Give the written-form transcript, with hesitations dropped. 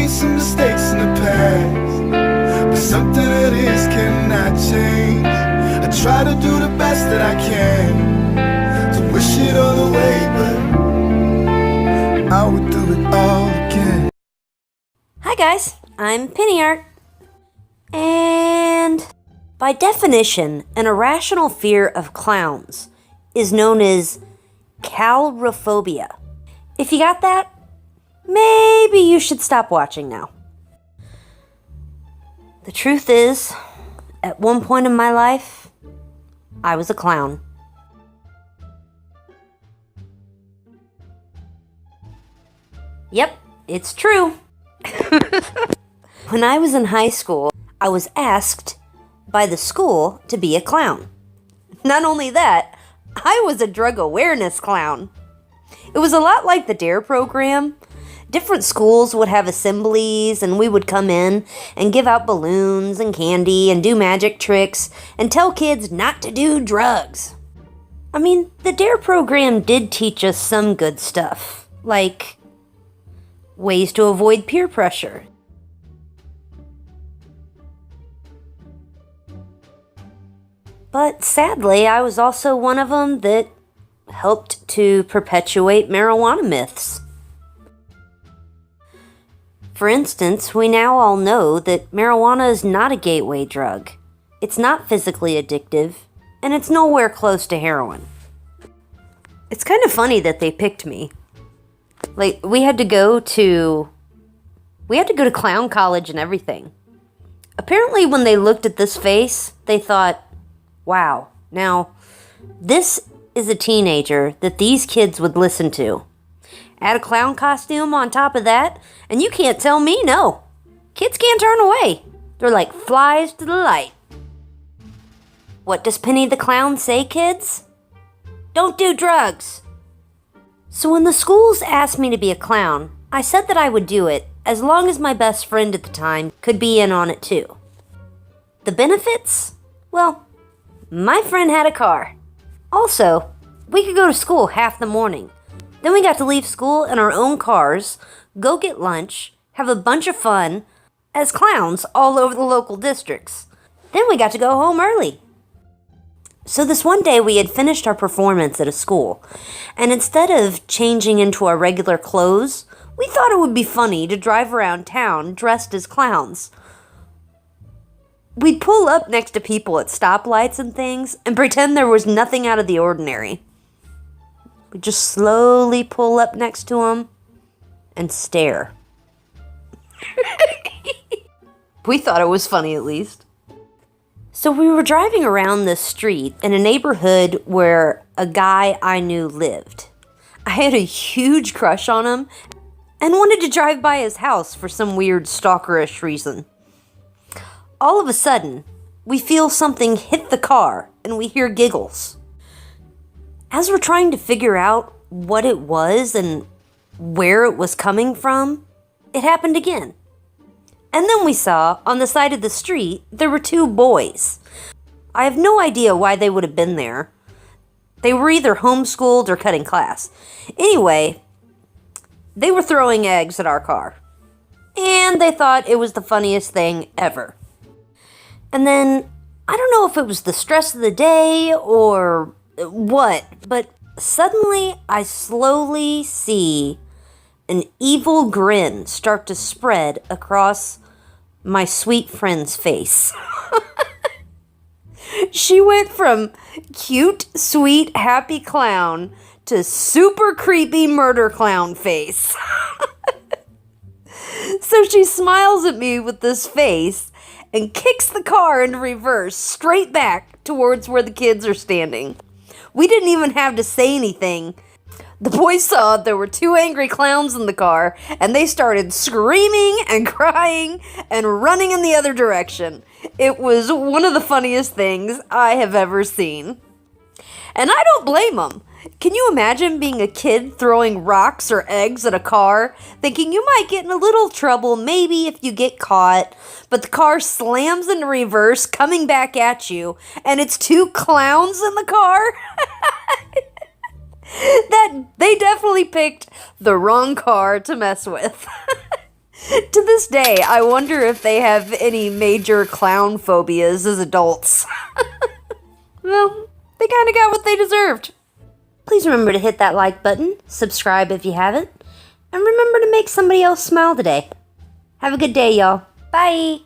made some mistakes in the past, but something that is cannot change. I try to do the best that I can, to wish it all away, but I would do it all again. Hi guys, I'm Pennyart. And by definition, an irrational fear of clowns is known as calrophobia. If you got that, maybe you should stop watching now. The truth is, at one point in my life, I was a clown. Yep, it's true. When I was in high school, I was asked by the school to be a clown. Not only that, I was a drug awareness clown. It was a lot like the D.A.R.E program. Different schools would have assemblies, and we would come in and give out balloons and candy and do magic tricks and tell kids not to do drugs. I mean, the D.A.R.E program did teach us some good stuff, like ways to avoid peer pressure. But sadly, I was also one of them that helped to perpetuate marijuana myths. For instance, we now all know that marijuana is not a gateway drug. It's not physically addictive, and it's nowhere close to heroin. It's kind of funny that they picked me. Like, we had to go to clown college and everything. Apparently, when they looked at this face, they thought, wow, now, this is a teenager that these kids would listen to. Add a clown costume on top of that, and you can't tell me no. Kids can't turn away. They're like flies to the light. What does Penny the Clown say, kids? Don't do drugs. So when the schools asked me to be a clown, I said that I would do it as long as my best friend at the time could be in on it too. The benefits? Well, my friend had a car. Also, we could go to school half the morning. Then we got to leave school in our own cars, go get lunch, have a bunch of fun as clowns all over the local districts. Then we got to go home early. So this one day we had finished our performance at a school, and instead of changing into our regular clothes, we thought it would be funny to drive around town dressed as clowns. We'd pull up next to people at stoplights and things and pretend there was nothing out of the ordinary. We'd just slowly pull up next to them and stare. We thought it was funny, at least. So we were driving around this street in a neighborhood where a guy I knew lived. I had a huge crush on him and wanted to drive by his house for some weird stalkerish reason. All of a sudden, we feel something hit the car and we hear giggles. As we're trying to figure out what it was and where it was coming from, it happened again. And then we saw, on the side of the street, there were two boys. I have no idea why they would have been there. They were either homeschooled or cutting class. Anyway, they were throwing eggs at our car. And they thought it was the funniest thing ever. And then, I don't know if it was the stress of the day or what, but suddenly I slowly see an evil grin start to spread across my sweet friend's face. She went from cute, sweet, happy clown to super creepy murder clown face. So she smiles at me with this face and kicks the car into reverse straight back towards where the kids are standing. We didn't even have to say anything. The boys saw there were two angry clowns in the car, and they started screaming and crying and running in the other direction. It was one of the funniest things I have ever seen. And I don't blame them. Can you imagine being a kid throwing rocks or eggs at a car, thinking you might get in a little trouble maybe if you get caught, but the car slams into reverse, coming back at you, and it's two clowns in the car? That they definitely picked the wrong car to mess with. To this day, I wonder if they have any major clown phobias as adults. Well, they kind of got what they deserved. Please remember to hit that like button, subscribe if you haven't, and remember to make somebody else smile today. Have a good day, y'all. Bye!